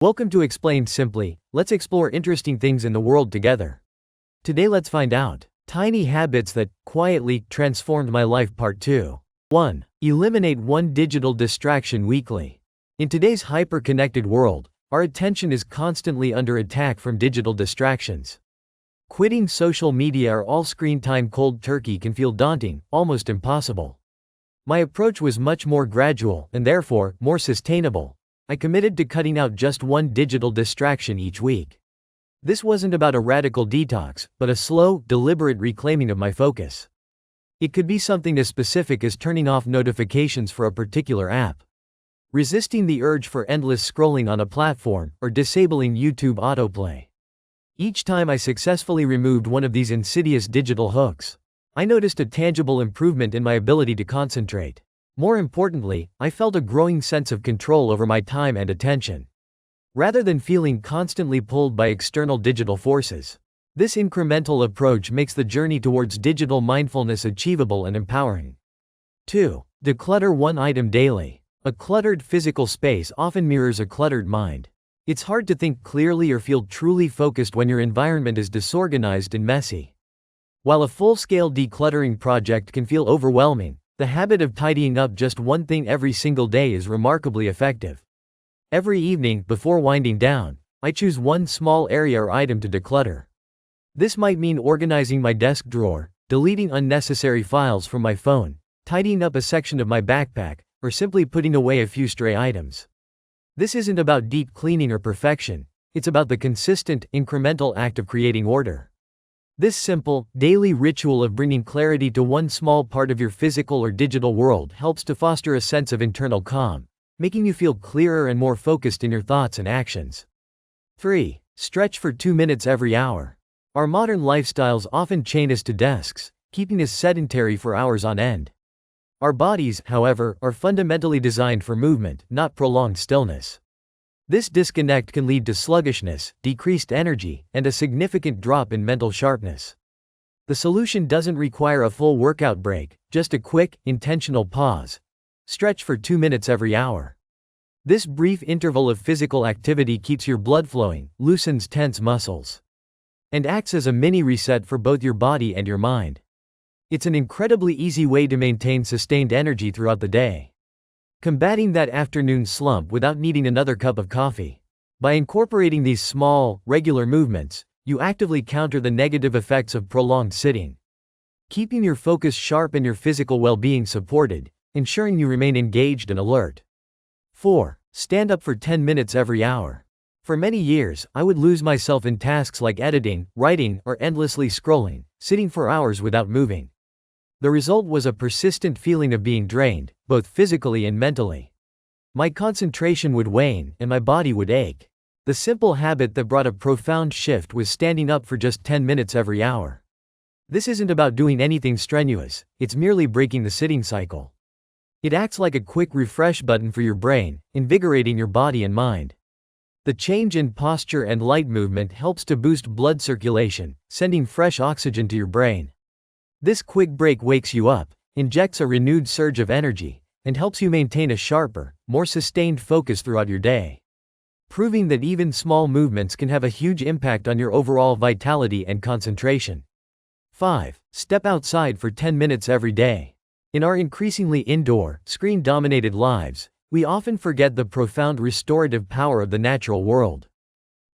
Welcome to Explained Simply. Let's explore interesting things in the world together. Today let's find out tiny habits that quietly transformed my life. Part 2. 1. Eliminate one digital distraction weekly. In today's hyper-connected world, our attention is constantly under attack from digital distractions. Quitting social media or all screen time cold turkey can feel daunting, almost impossible. My approach was much more gradual and therefore more sustainable. I committed to cutting out just one digital distraction each week. This wasn't about a radical detox, but a slow, deliberate reclaiming of my focus. It could be something as specific as turning off notifications for a particular app, resisting the urge for endless scrolling on a platform, or disabling YouTube autoplay. Each time I successfully removed one of these insidious digital hooks, I noticed a tangible improvement in my ability to concentrate. More importantly, I felt a growing sense of control over my time and attention, rather than feeling constantly pulled by external digital forces. This incremental approach makes the journey towards digital mindfulness achievable and empowering. 2. Declutter one item daily. A cluttered physical space often mirrors a cluttered mind. It's hard to think clearly or feel truly focused when your environment is disorganized and messy. While a full-scale decluttering project can feel overwhelming, the habit of tidying up just one thing every single day is remarkably effective. Every evening, before winding down, I choose one small area or item to declutter. This might mean organizing my desk drawer, deleting unnecessary files from my phone, tidying up a section of my backpack, or simply putting away a few stray items. This isn't about deep cleaning or perfection, it's about the consistent, incremental act of creating order. This simple, daily ritual of bringing clarity to one small part of your physical or digital world helps to foster a sense of internal calm, making you feel clearer and more focused in your thoughts and actions. 3. Stretch for 2 minutes every hour. Our modern lifestyles often chain us to desks, keeping us sedentary for hours on end. Our bodies, however, are fundamentally designed for movement, not prolonged stillness. This disconnect can lead to sluggishness, decreased energy, and a significant drop in mental sharpness. The solution doesn't require a full workout break, just a quick, intentional pause. Stretch for 2 minutes every hour. This brief interval of physical activity keeps your blood flowing, loosens tense muscles, and acts as a mini reset for both your body and your mind. It's an incredibly easy way to maintain sustained energy throughout the day, combating that afternoon slump without needing another cup of coffee. By incorporating these small, regular movements, you actively counter the negative effects of prolonged sitting, keeping your focus sharp and your physical well-being supported, ensuring you remain engaged and alert. 4. Stand up for 10 minutes every hour. For many years, I would lose myself in tasks like editing, writing, or endlessly scrolling, sitting for hours without moving. The result was a persistent feeling of being drained, both physically and mentally. My concentration would wane, and my body would ache. The simple habit that brought a profound shift was standing up for just 10 minutes every hour. This isn't about doing anything strenuous, it's merely breaking the sitting cycle. It acts like a quick refresh button for your brain, invigorating your body and mind. The change in posture and light movement helps to boost blood circulation, sending fresh oxygen to your brain. This quick break wakes you up, injects a renewed surge of energy, and helps you maintain a sharper, more sustained focus throughout your day, proving that even small movements can have a huge impact on your overall vitality and concentration. 5. Step outside for 10 minutes every day. In our increasingly indoor, screen-dominated lives, we often forget the profound restorative power of the natural world.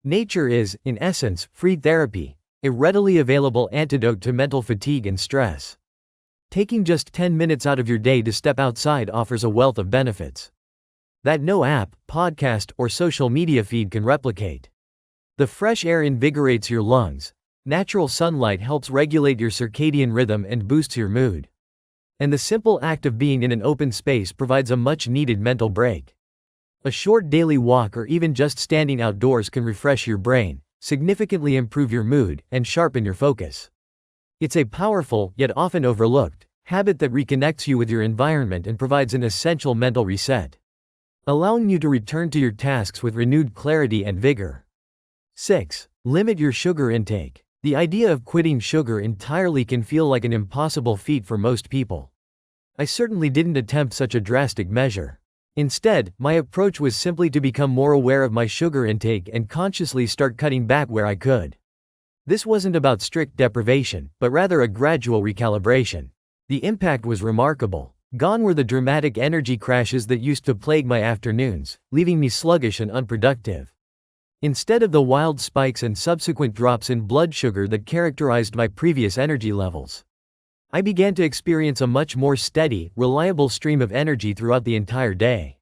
Nature is, in essence, free therapy, a readily available antidote to mental fatigue and stress. Taking just 10 minutes out of your day to step outside offers a wealth of benefits that no app, podcast, or social media feed can replicate. The fresh air invigorates your lungs, natural sunlight helps regulate your circadian rhythm and boosts your mood, and the simple act of being in an open space provides a much-needed mental break. A short daily walk or even just standing outdoors can refresh your brain, significantly improve your mood, and sharpen your focus. It's a powerful, yet often overlooked, habit that reconnects you with your environment and provides an essential mental reset, allowing you to return to your tasks with renewed clarity and vigor. 6. Limit your sugar intake. The idea of quitting sugar entirely can feel like an impossible feat for most people. I certainly didn't attempt such a drastic measure. Instead, my approach was simply to become more aware of my sugar intake and consciously start cutting back where I could. This wasn't about strict deprivation, but rather a gradual recalibration. The impact was remarkable. Gone were the dramatic energy crashes that used to plague my afternoons, leaving me sluggish and unproductive. Instead of the wild spikes and subsequent drops in blood sugar that characterized my previous energy levels, I began to experience a much more steady, reliable stream of energy throughout the entire day.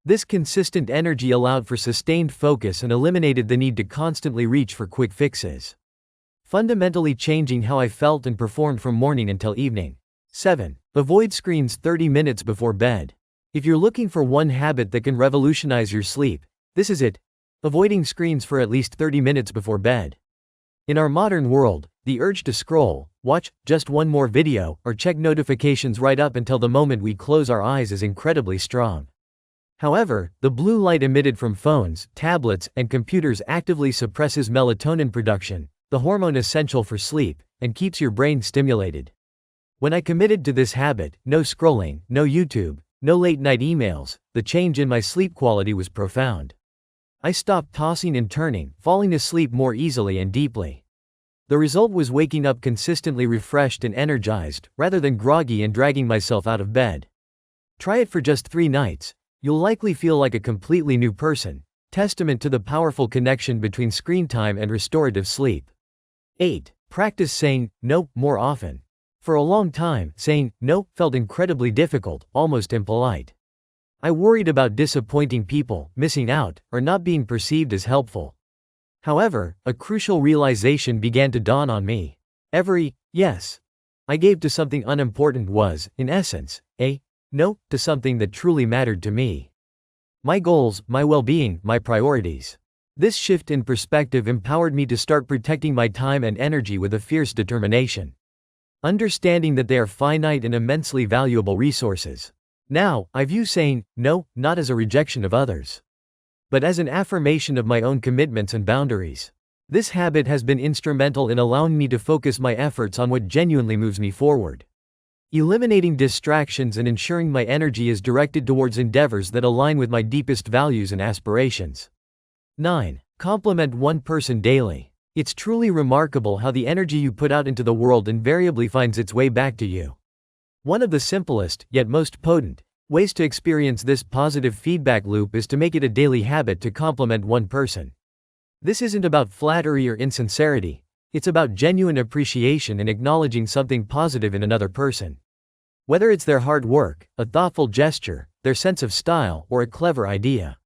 This consistent energy allowed for sustained focus and eliminated the need to constantly reach for quick fixes, fundamentally changing how I felt and performed from morning until evening. 7. Avoid screens 30 minutes before bed. If you're looking for one habit that can revolutionize your sleep, this is it: avoiding screens for at least 30 minutes before bed. In our modern world, the urge to scroll, watch just one more video, or check notifications right up until the moment we close our eyes is incredibly strong. However, the blue light emitted from phones, tablets, and computers actively suppresses melatonin production, the hormone essential for sleep, and keeps your brain stimulated. When I committed to this habit, no scrolling, no YouTube, no late-night emails, the change in my sleep quality was profound. I stopped tossing and turning, falling asleep more easily and deeply. The result was waking up consistently refreshed and energized, rather than groggy and dragging myself out of bed. Try it for just 3 nights. You'll likely feel like a completely new person, testament to the powerful connection between screen time and restorative sleep. 8. Practice saying no more often. For a long time, saying no felt incredibly difficult, almost impolite. I worried about disappointing people, missing out, or not being perceived as helpful. However, a crucial realization began to dawn on me. Every yes I gave to something unimportant was, in essence, a no to something that truly mattered to me. My goals, my well-being, my priorities. This shift in perspective empowered me to start protecting my time and energy with a fierce determination, understanding that they are finite and immensely valuable resources. Now, I view saying no not as a rejection of others, but as an affirmation of my own commitments and boundaries. This habit has been instrumental in allowing me to focus my efforts on what genuinely moves me forward, eliminating distractions and ensuring my energy is directed towards endeavors that align with my deepest values and aspirations. 9. Compliment one person daily. It's truly remarkable how the energy you put out into the world invariably finds its way back to you. One of the simplest, yet most potent, ways to experience this positive feedback loop is to make it a daily habit to compliment one person. This isn't about flattery or insincerity, it's about genuine appreciation and acknowledging something positive in another person. Whether it's their hard work, a thoughtful gesture, their sense of style, or a clever idea.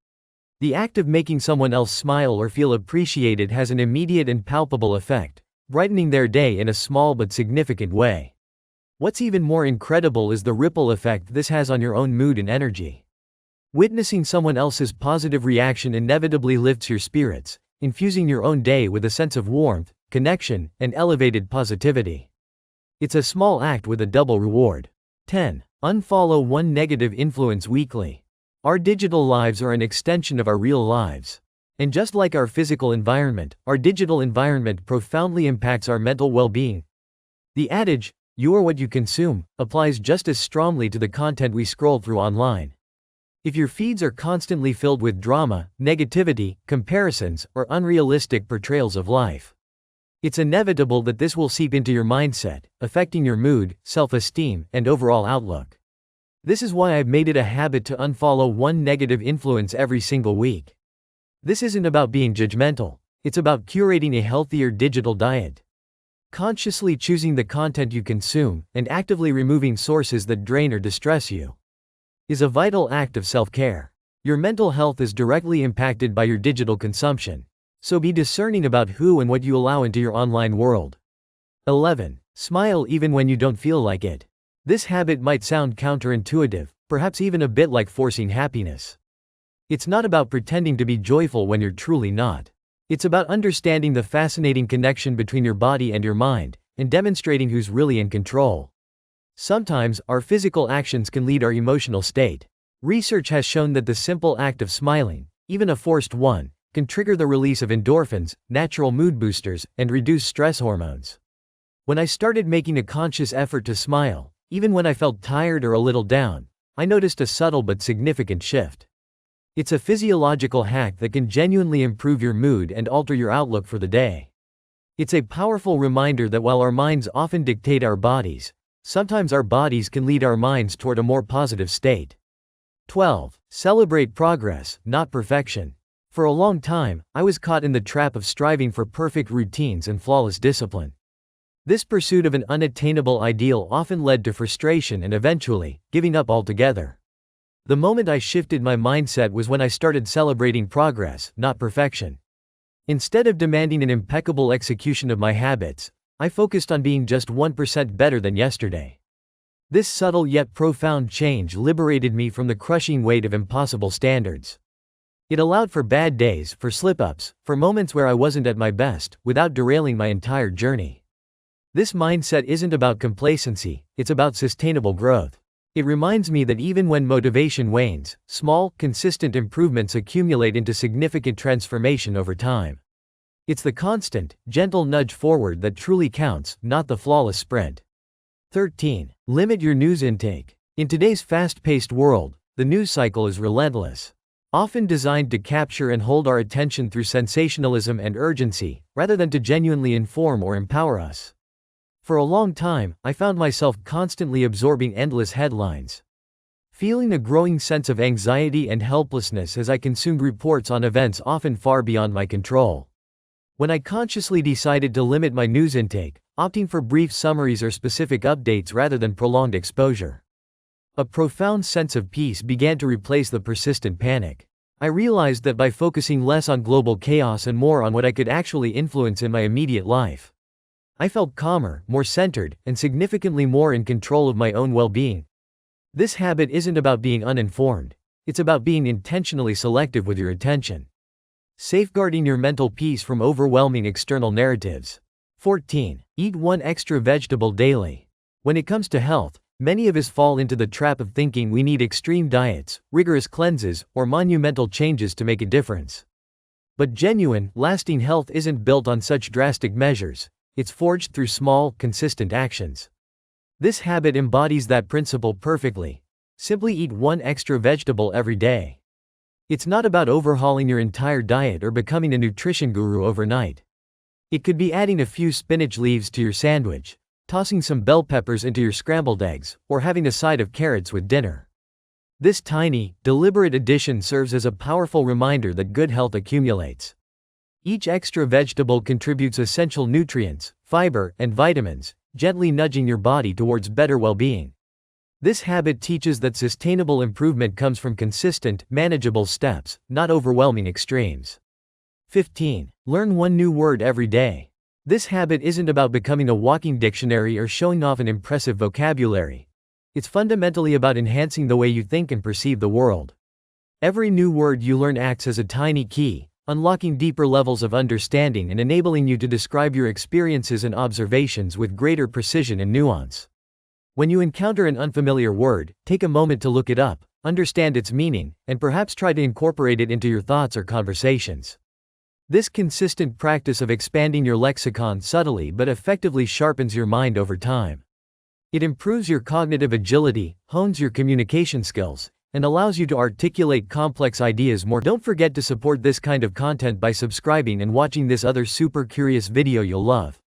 The act of making someone else smile or feel appreciated has an immediate and palpable effect, brightening their day in a small but significant way. What's even more incredible is the ripple effect this has on your own mood and energy. Witnessing someone else's positive reaction inevitably lifts your spirits, infusing your own day with a sense of warmth, connection, and elevated positivity. It's a small act with a double reward. 10. Unfollow one negative influence weekly. Our digital lives are an extension of our real lives. And just like our physical environment, our digital environment profoundly impacts our mental well-being. The adage, "You are what you consume," applies just as strongly to the content we scroll through online. If your feeds are constantly filled with drama, negativity, comparisons, or unrealistic portrayals of life, it's inevitable that this will seep into your mindset, affecting your mood, self-esteem, and overall outlook. This is why I've made it a habit to unfollow one negative influence every single week. This isn't about being judgmental, it's about curating a healthier digital diet. Consciously choosing the content you consume, and actively removing sources that drain or distress you, is a vital act of self-care. Your mental health is directly impacted by your digital consumption, so be discerning about who and what you allow into your online world. 11. Smile even when you don't feel like it. This habit might sound counterintuitive, perhaps even a bit like forcing happiness. It's not about pretending to be joyful when you're truly not. It's about understanding the fascinating connection between your body and your mind, and demonstrating who's really in control. Sometimes, our physical actions can lead our emotional state. Research has shown that the simple act of smiling, even a forced one, can trigger the release of endorphins, natural mood boosters, and reduce stress hormones. When I started making a conscious effort to smile, even when I felt tired or a little down, I noticed a subtle but significant shift. It's a physiological hack that can genuinely improve your mood and alter your outlook for the day. It's a powerful reminder that while our minds often dictate our bodies, sometimes our bodies can lead our minds toward a more positive state. 12. Celebrate progress, not perfection. For a long time, I was caught in the trap of striving for perfect routines and flawless discipline. This pursuit of an unattainable ideal often led to frustration and eventually, giving up altogether. The moment I shifted my mindset was when I started celebrating progress, not perfection. Instead of demanding an impeccable execution of my habits, I focused on being just 1% better than yesterday. This subtle yet profound change liberated me from the crushing weight of impossible standards. It allowed for bad days, for slip-ups, for moments where I wasn't at my best, without derailing my entire journey. This mindset isn't about complacency, it's about sustainable growth. It reminds me that even when motivation wanes, small, consistent improvements accumulate into significant transformation over time. It's the constant, gentle nudge forward that truly counts, not the flawless sprint. 13. Limit your news intake. In today's fast-paced world, the news cycle is relentless. Often designed to capture and hold our attention through sensationalism and urgency, rather than to genuinely inform or empower us. For a long time, I found myself constantly absorbing endless headlines, feeling a growing sense of anxiety and helplessness as I consumed reports on events often far beyond my control. When I consciously decided to limit my news intake, opting for brief summaries or specific updates rather than prolonged exposure, a profound sense of peace began to replace the persistent panic. I realized that by focusing less on global chaos and more on what I could actually influence in my immediate life, I felt calmer, more centered, and significantly more in control of my own well-being. This habit isn't about being uninformed, it's about being intentionally selective with your attention, safeguarding your mental peace from overwhelming external narratives. 14. Eat one extra vegetable daily. When it comes to health, many of us fall into the trap of thinking we need extreme diets, rigorous cleanses, or monumental changes to make a difference. But genuine, lasting health isn't built on such drastic measures, it's forged through small, consistent actions. This habit embodies that principle perfectly. Simply eat one extra vegetable every day. It's not about overhauling your entire diet or becoming a nutrition guru overnight. It could be adding a few spinach leaves to your sandwich, tossing some bell peppers into your scrambled eggs, or having a side of carrots with dinner. This tiny, deliberate addition serves as a powerful reminder that good health accumulates. Each extra vegetable contributes essential nutrients, fiber, and vitamins, gently nudging your body towards better well-being. This habit teaches that sustainable improvement comes from consistent, manageable steps, not overwhelming extremes. 15. Learn one new word every day. This habit isn't about becoming a walking dictionary or showing off an impressive vocabulary. It's fundamentally about enhancing the way you think and perceive the world. Every new word you learn acts as a tiny key, unlocking deeper levels of understanding and enabling you to describe your experiences and observations with greater precision and nuance. When you encounter an unfamiliar word, take a moment to look it up, understand its meaning, and perhaps try to incorporate it into your thoughts or conversations. This consistent practice of expanding your lexicon subtly but effectively sharpens your mind over time. It improves your cognitive agility, hones your communication skills, and allows you to articulate complex ideas more. Don't forget to support this kind of content by subscribing and watching this other super curious video you'll love.